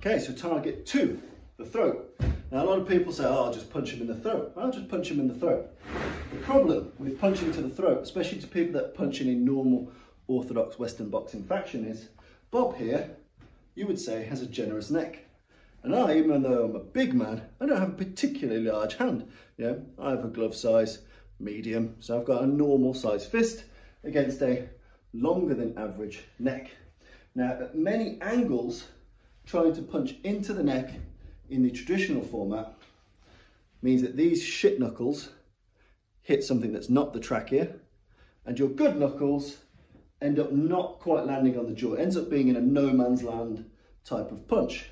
Okay, so target 2, the throat. Now a lot of people say, oh, I'll just punch him in the throat. I'll just punch him in the throat. The problem with punching to the throat, especially to people that punch in normal orthodox Western boxing fashion, is Bob here, you would say, has a generous neck. And I, even though I'm a big man, I don't have a particularly large hand. You know, I have a glove size, medium, so I've got a normal size fist against a longer than average neck. Now, at many angles, trying to punch into the neck in the traditional format means that these shit knuckles hit something that's not the trachea, and your good knuckles end up not quite landing on the jaw. It ends up being in a no man's land type of punch.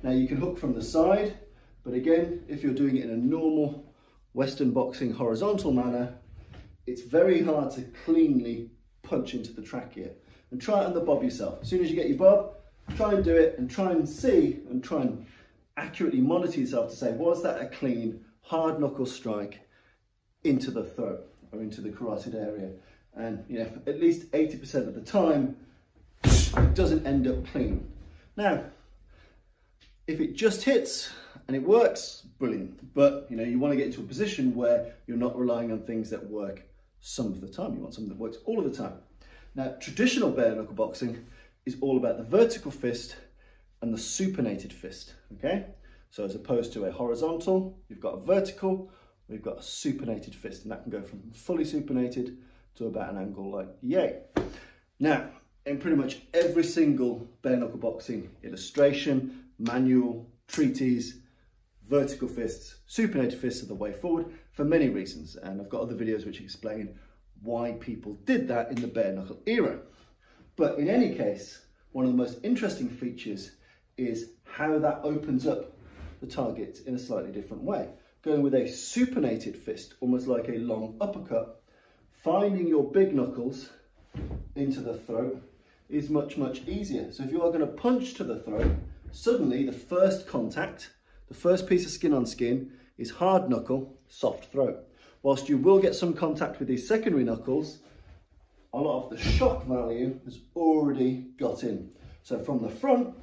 Now you can hook from the side, but again, if you're doing it in a normal Western boxing horizontal manner, it's very hard to cleanly punch into the trachea. And try it on the bob yourself. As soon as you get your bob, try and do it and try and see and try and accurately monitor yourself to say, was that a clean, hard knuckle strike into the throat or into the carotid area? And you know, at least 80% of the time, it doesn't end up clean. Now, if it just hits and it works, brilliant. But you know, you want to get into a position where you're not relying on things that work some of the time. You want something that works all of the time. Now, traditional bare knuckle boxing is all about the vertical fist and the supinated fist, okay? So as opposed to a horizontal, you've got a vertical, we've got a supinated fist, and that can go from fully supinated to about an angle like yay. Now, in pretty much every single bare knuckle boxing illustration, manual, treatise, vertical fists, supinated fists are the way forward for many reasons, and I've got other videos which explain why people did that in the bare knuckle era. But in any case, one of the most interesting features is how that opens up the target in a slightly different way. Going with a supinated fist, almost like a long uppercut, finding your big knuckles into the throat is much, much easier. So if you are going to punch to the throat, suddenly the first contact, the first piece of skin on skin is hard knuckle, soft throat. Whilst you will get some contact with these secondary knuckles, a lot of the shock value has already got in. So from the front,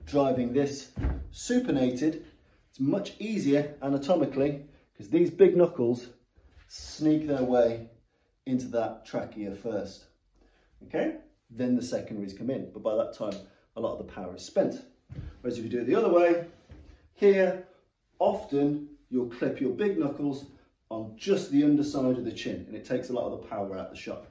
driving this supinated, it's much easier anatomically because these big knuckles sneak their way into that trachea first. Okay, then the secondaries come in, but by that time, a lot of the power is spent. Whereas if you do it the other way, here, often you'll clip your big knuckles on just the underside of the chin, and it takes a lot of the power out of the shot.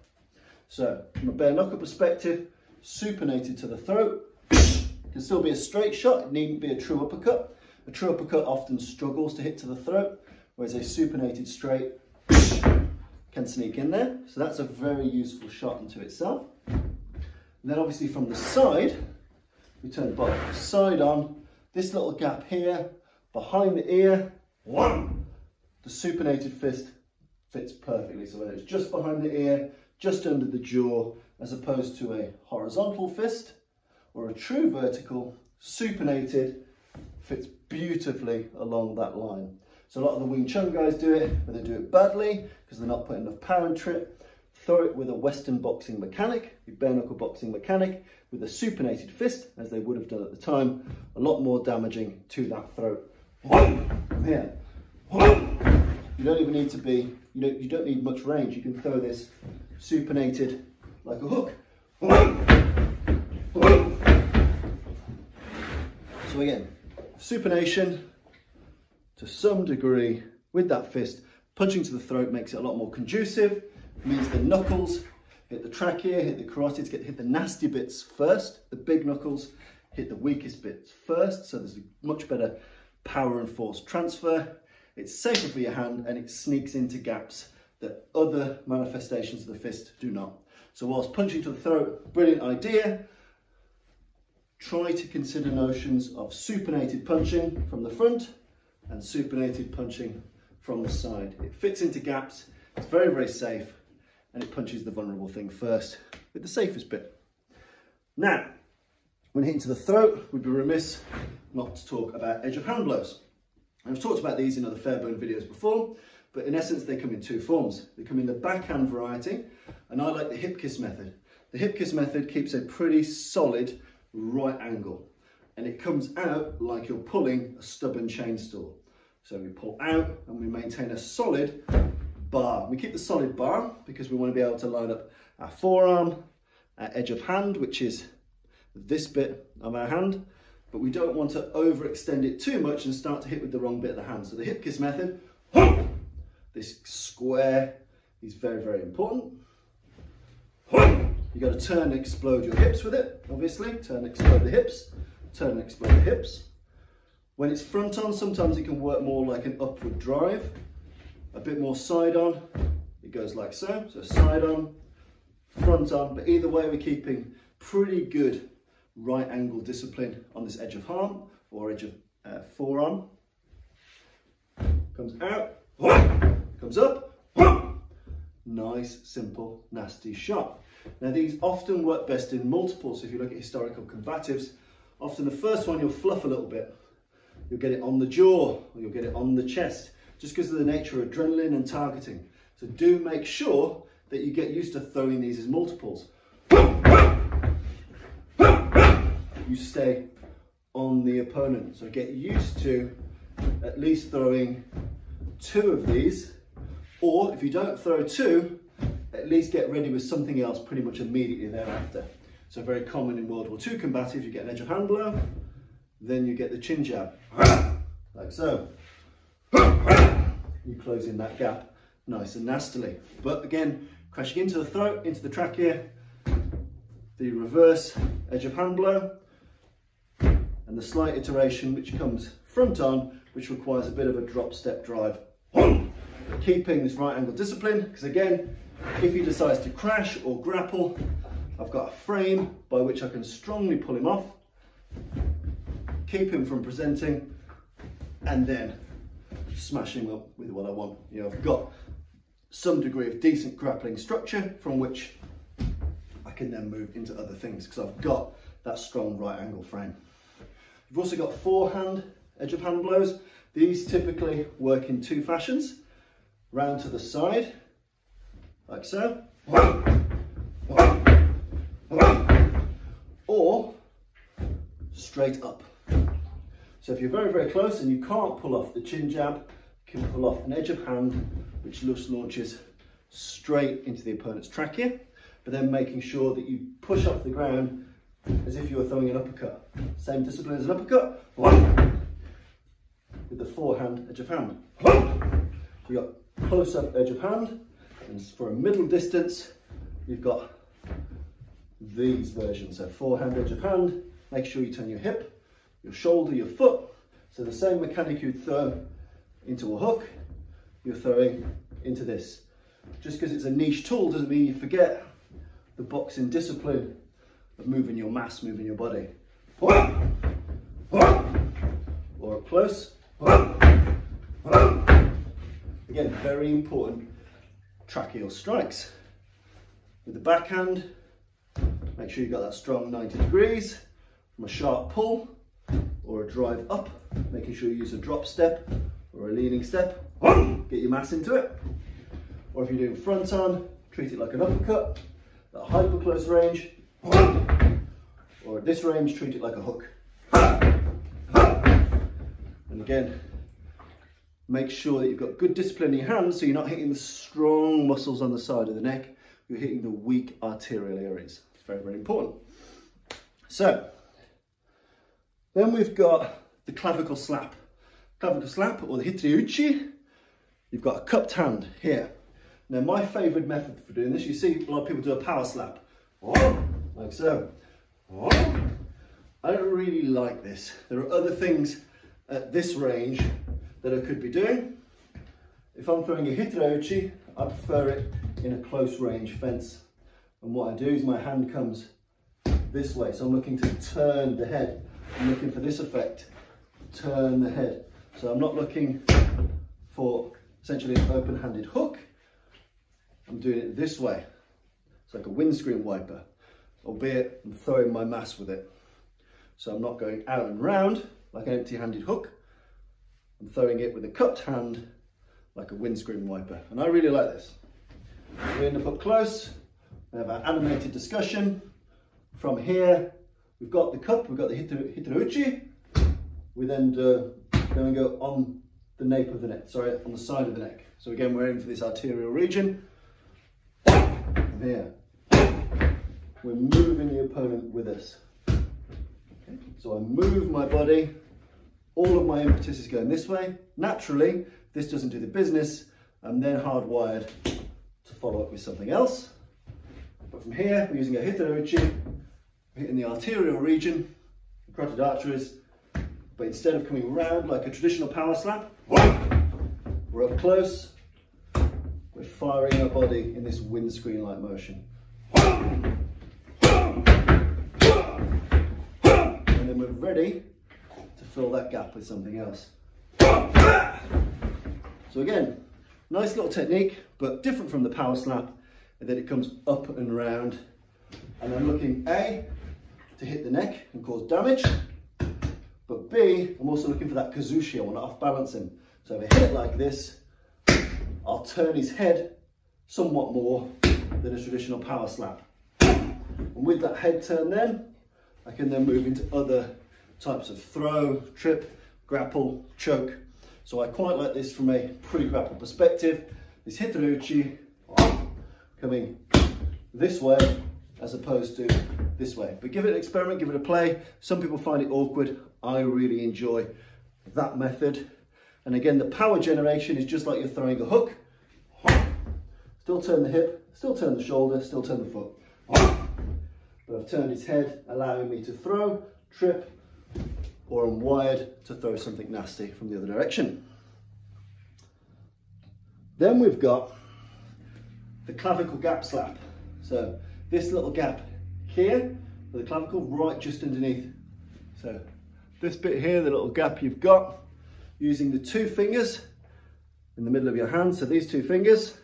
So from a bare knuckle perspective, supinated to the throat, it can still be a straight shot, it needn't be a true uppercut. A true uppercut often struggles to hit to the throat, whereas a supinated straight can sneak in there. So that's a very useful shot unto itself. And then obviously from the side, we turn the side on, this little gap here, behind the ear, wham! The supinated fist fits perfectly. So whether it's just behind the ear, just under the jaw, as opposed to a horizontal fist or a true vertical, supinated fits beautifully along that line. So a lot of the Wing Chun guys do it, but they do it badly because they're not putting enough power into it. Throw it with a Western boxing mechanic, a bare knuckle boxing mechanic, with a supinated fist, as they would have done at the time, a lot more damaging to that throat. Here. You don't even need to be, you don't need much range. You can throw this supinated like a hook. So again, supination to some degree with that fist. Punching to the throat makes it a lot more conducive. It means the knuckles hit the trachea, hit the carotids, hit the nasty bits first. The big knuckles hit the weakest bits first. So there's a much better power and force transfer. It's safer for your hand and it sneaks into gaps that other manifestations of the fist do not. So whilst punching to the throat, brilliant idea. Try to consider notions of supinated punching from the front and supinated punching from the side. It fits into gaps, it's very, very safe, and it punches the vulnerable thing first with the safest bit. Now, when hitting to the throat, we'd be remiss not to talk about edge of hand blows. I've talked about these in other Fairbone videos before, but in essence, they come in two forms. They come in the backhand variety, and I like the hip kiss method. The hip kiss method keeps a pretty solid right angle. and it comes out like you're pulling a stubborn chainsaw. So we pull out and we maintain a solid bar. We keep the solid bar because we want to be able to line up our forearm, our edge of hand, which is this bit of our hand, but we don't want to overextend it too much and start to hit with the wrong bit of the hand. So the hip kiss method, this square is very, very important. You've got to turn and explode your hips with it, obviously. Turn and explode the hips, turn and explode the hips. When it's front on, sometimes it can work more like an upward drive. A bit more side on, it goes like so. So side on, front on, but either way we're keeping pretty good right angle discipline on this edge of arm or edge of forearm. Comes out, comes up, nice, simple, nasty shot. Now these often work best in multiples. So if you look at historical combatives, often the first one you'll fluff a little bit. You'll get it on the jaw or you'll get it on the chest, just because of the nature of adrenaline and targeting. So do make sure that you get used to throwing these as multiples. You stay on the opponent. So get used to at least throwing 2 of these, or if you don't throw 2, at least get ready with something else pretty much immediately thereafter. So very common in World War II combatives, you get an edge of hand blow, then you get the chin jab, like so. You close in that gap nice and nastily. But again, crashing into the throat, into the trachea, the reverse edge of hand blow, and the slight iteration which comes front on, which requires a bit of a drop step drive. Keeping this right angle discipline, because again, if he decides to crash or grapple, I've got a frame by which I can strongly pull him off, keep him from presenting, and then smash him up with what I want. You know, I've got some degree of decent grappling structure from which I can then move into other things because I've got that strong right angle frame. You've also got forehand edge of hand blows. These typically work in 2 fashions. Round to the side, like so, or straight up. So if you're very, very close and you can't pull off the chin jab, you can pull off an edge of hand which just launches straight into the opponent's trachea, but then making sure that you push off the ground as if you were throwing an uppercut. Same discipline as an uppercut, with the forehand edge of hand. You've got close-up edge of hand, and for a middle distance, you've got these versions. So forehand edge of hand, make sure you turn your hip, your shoulder, your foot. So the same mechanic you'd throw into a hook, you're throwing into this. Just because it's a niche tool doesn't mean you forget the boxing discipline of moving your mass, moving your body. Or up close. Again, very important tracheal strikes. With the backhand, make sure you've got that strong 90 degrees from a sharp pull or a drive up, making sure you use a drop step or a leaning step. Get your mass into it. Or if you're doing front on, treat it like an uppercut, at hyper close range, or at this range, treat it like a hook. And again, make sure that you've got good discipline in your hands so you're not hitting the strong muscles on the side of the neck, you're hitting the weak arterial areas. It's very, very important. So, then we've got the clavicle slap. Clavicle slap, or the hitryuchi. You've got a cupped hand here. Now my favourite method for doing this, you see a lot of people do a power slap. Like so. I don't really like this. There are other things at this range that I could be doing. If I'm throwing a hitryuchi, I prefer it in a close range fence. And what I do is my hand comes this way. So I'm looking to turn the head. I'm looking for this effect, turn the head. So I'm not looking for essentially an open-handed hook. I'm doing it this way. It's like a windscreen wiper, albeit I'm throwing my mass with it. So I'm not going out and round like an empty-handed hook. I'm throwing it with a cupped hand like a windscreen wiper. And I really like this. We end up close, we have our animated discussion. From here, we've got the cup, we've got the hitaruchi. We then go on the nape of the neck, sorry, on the side of the neck. So again, we're aiming for this arterial region. And here, we're moving the opponent with us. Okay. So I move my body, all of my impetus is going this way. Naturally, if this doesn't do the business, I'm then hardwired to follow up with something else. But from here, we're using a hitaruchi, hitting the arterial region, the carotid arteries, but instead of coming round like a traditional power slap, we're up close, we're firing our body in this windscreen-like motion. And then we're ready to fill that gap with something else. So again, nice little technique, but different from the power slap, in that it comes up and round. And I'm looking A, to hit the neck and cause damage, but B, I'm also looking for that kazushi. I want to off balance him. So if I hit it like this, I'll turn his head somewhat more than a traditional power slap. And with that head turn then, I can then move into other types of throw, trip, grapple, choke. So I quite like this from a pre-grapple perspective. This hitaruchi coming this way as opposed to this way. But give it an experiment, give it a play. Some people find it awkward. I really enjoy that method. And again, the power generation is just like you're throwing a hook. Still turn the hip, still turn the shoulder, still turn the foot. But I've turned his head, allowing me to throw, trip, or I'm wired to throw something nasty from the other direction. Then we've got the clavicle gap slap. So this little gap here, with the clavicle right just underneath. So this bit here, the little gap you've got, using the two fingers in the middle of your hand, so these two fingers,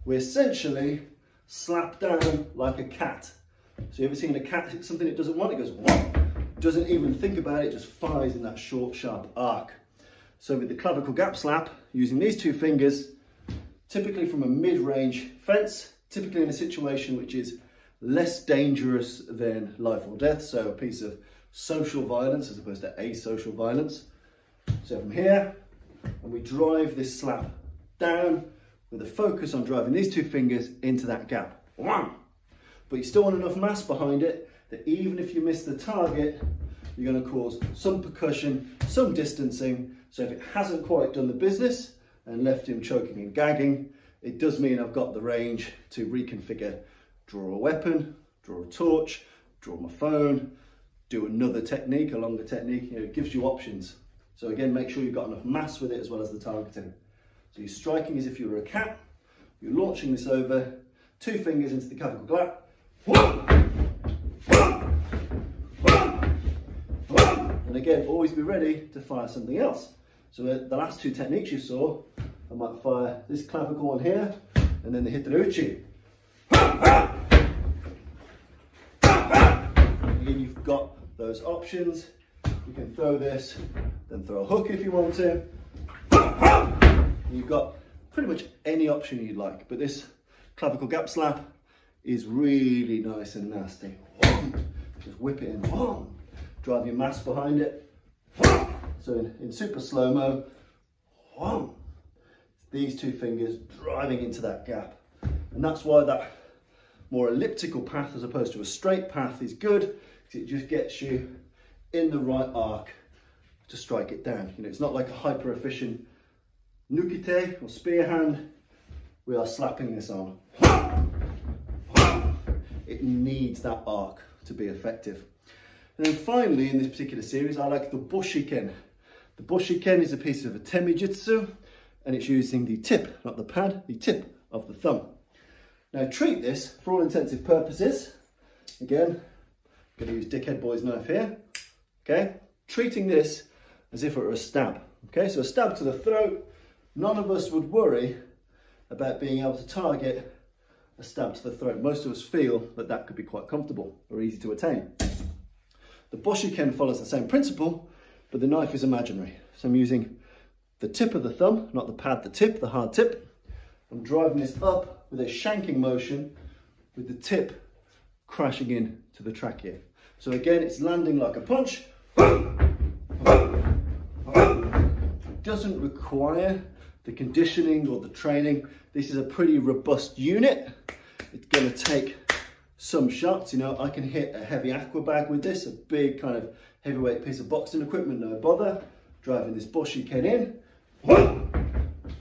we essentially slap down like a cat. So you ever seen a cat hit something it doesn't want? It goes, whoa. Doesn't even think about it, just fires in that short, sharp arc. So with the clavicle gap slap, using these two fingers, typically from a mid-range fence, typically in a situation which is less dangerous than life or death, so a piece of social violence as opposed to asocial violence. So from here, and we drive this slap down with a focus on driving these two fingers into that gap. But you still want enough mass behind it that even if you miss the target, you're going to cause some percussion, some distancing. So if it hasn't quite done the business and left him choking and gagging, it does mean I've got the range to reconfigure, draw a weapon, draw a torch, draw my phone, do another technique, a longer technique. You know, it gives you options. So again, make sure you've got enough mass with it as well as the targeting. So you're striking as if you were a cat, you're launching this over, two fingers into the clavicle gap, and again, always be ready to fire something else. So the last two techniques you saw, I might fire this clavicle one here, and then the hitaruchi. Again, you've got those options. You can throw this, then throw a hook if you want to. You've got pretty much any option you'd like, but this clavicle gap slap is really nice and nasty. Just whip it in, drive your mass behind it. So in super slow-mo, these two fingers driving into that gap. And that's why that more elliptical path as opposed to a straight path is good, because it just gets you in the right arc to strike it down. You know, it's not like a hyper efficient nukite or spear hand. We are slapping this on. It needs that arc to be effective. And then finally, in this particular series, I like the Bushiken. The Bushiken is a piece of temijutsu, and it's using the tip, not the pad, the tip of the thumb. Now treat this, for all intensive purposes, again, I'm going to use Dickhead Boy's knife here, okay? Treating this as if it were a stab, okay? So a stab to the throat, none of us would worry about being able to target a stab to the throat. Most of us feel that that could be quite comfortable or easy to attain. The Bushiken follows the same principle, but the knife is imaginary. So I'm using the tip of the thumb, not the pad, the tip, the hard tip. I'm driving this up with a shanking motion with the tip crashing in to the trachea. So again, it's landing like a punch. It doesn't require the conditioning or the training. This is a pretty robust unit. It's going to take some shots. You know, I can hit a heavy aqua bag with this, a big kind of heavyweight piece of boxing equipment, no bother. Driving this Bushiken in.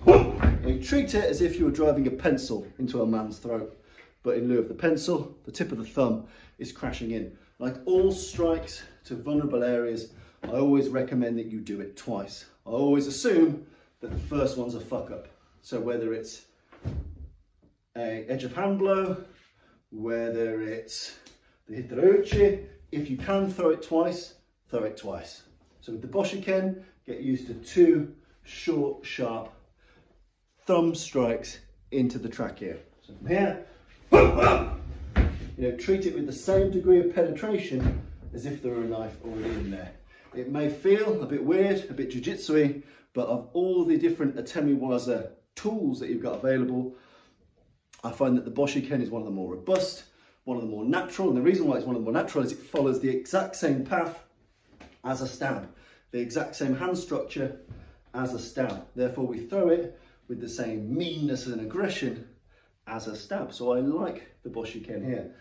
And you treat it as if you were driving a pencil into a man's throat, but in lieu of the pencil, the tip of the thumb is crashing in. Like all strikes to vulnerable areas, I always recommend that you do it twice. I always assume that the first one's a fuck up. So whether it's a edge of hand blow, whether it's the hitaruchi, if you can throw it twice, throw it twice. So with the Bushiken, get used to 2 short, sharp thumb strikes into the trachea. So from here, you know, treat it with the same degree of penetration as if there were a knife already in there. It may feel a bit weird, a bit jiu-jitsu-y, but of all the different Atemiwaza tools that you've got available, I find that the Bushiken is one of the more robust, one of the more natural, and the reason why it's one of the more natural is it follows the exact same path as a stab, the exact same hand structure as a stab. Therefore, we throw it with the same meanness and aggression as a stab. So I like the Bushiken here.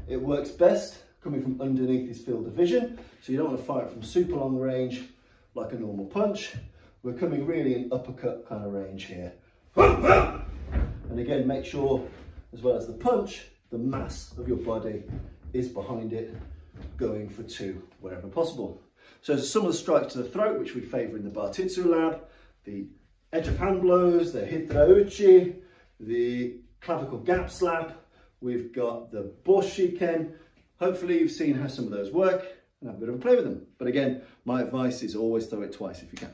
It works best coming from underneath his field of vision, so you don't want to fire it from super long range like a normal punch. We're coming really in uppercut kind of range here. And again, make sure, as well as the punch, the mass of your body is behind it, going for 2 wherever possible. So some of the strikes to the throat, which we favour in the Bartitsu Lab, the edge of hand blows, the hitaruchi, the Clavicle Gap Slap, we've got the Bushiken. Hopefully you've seen how some of those work and have a bit of a play with them. But again, my advice is always throw it twice if you can.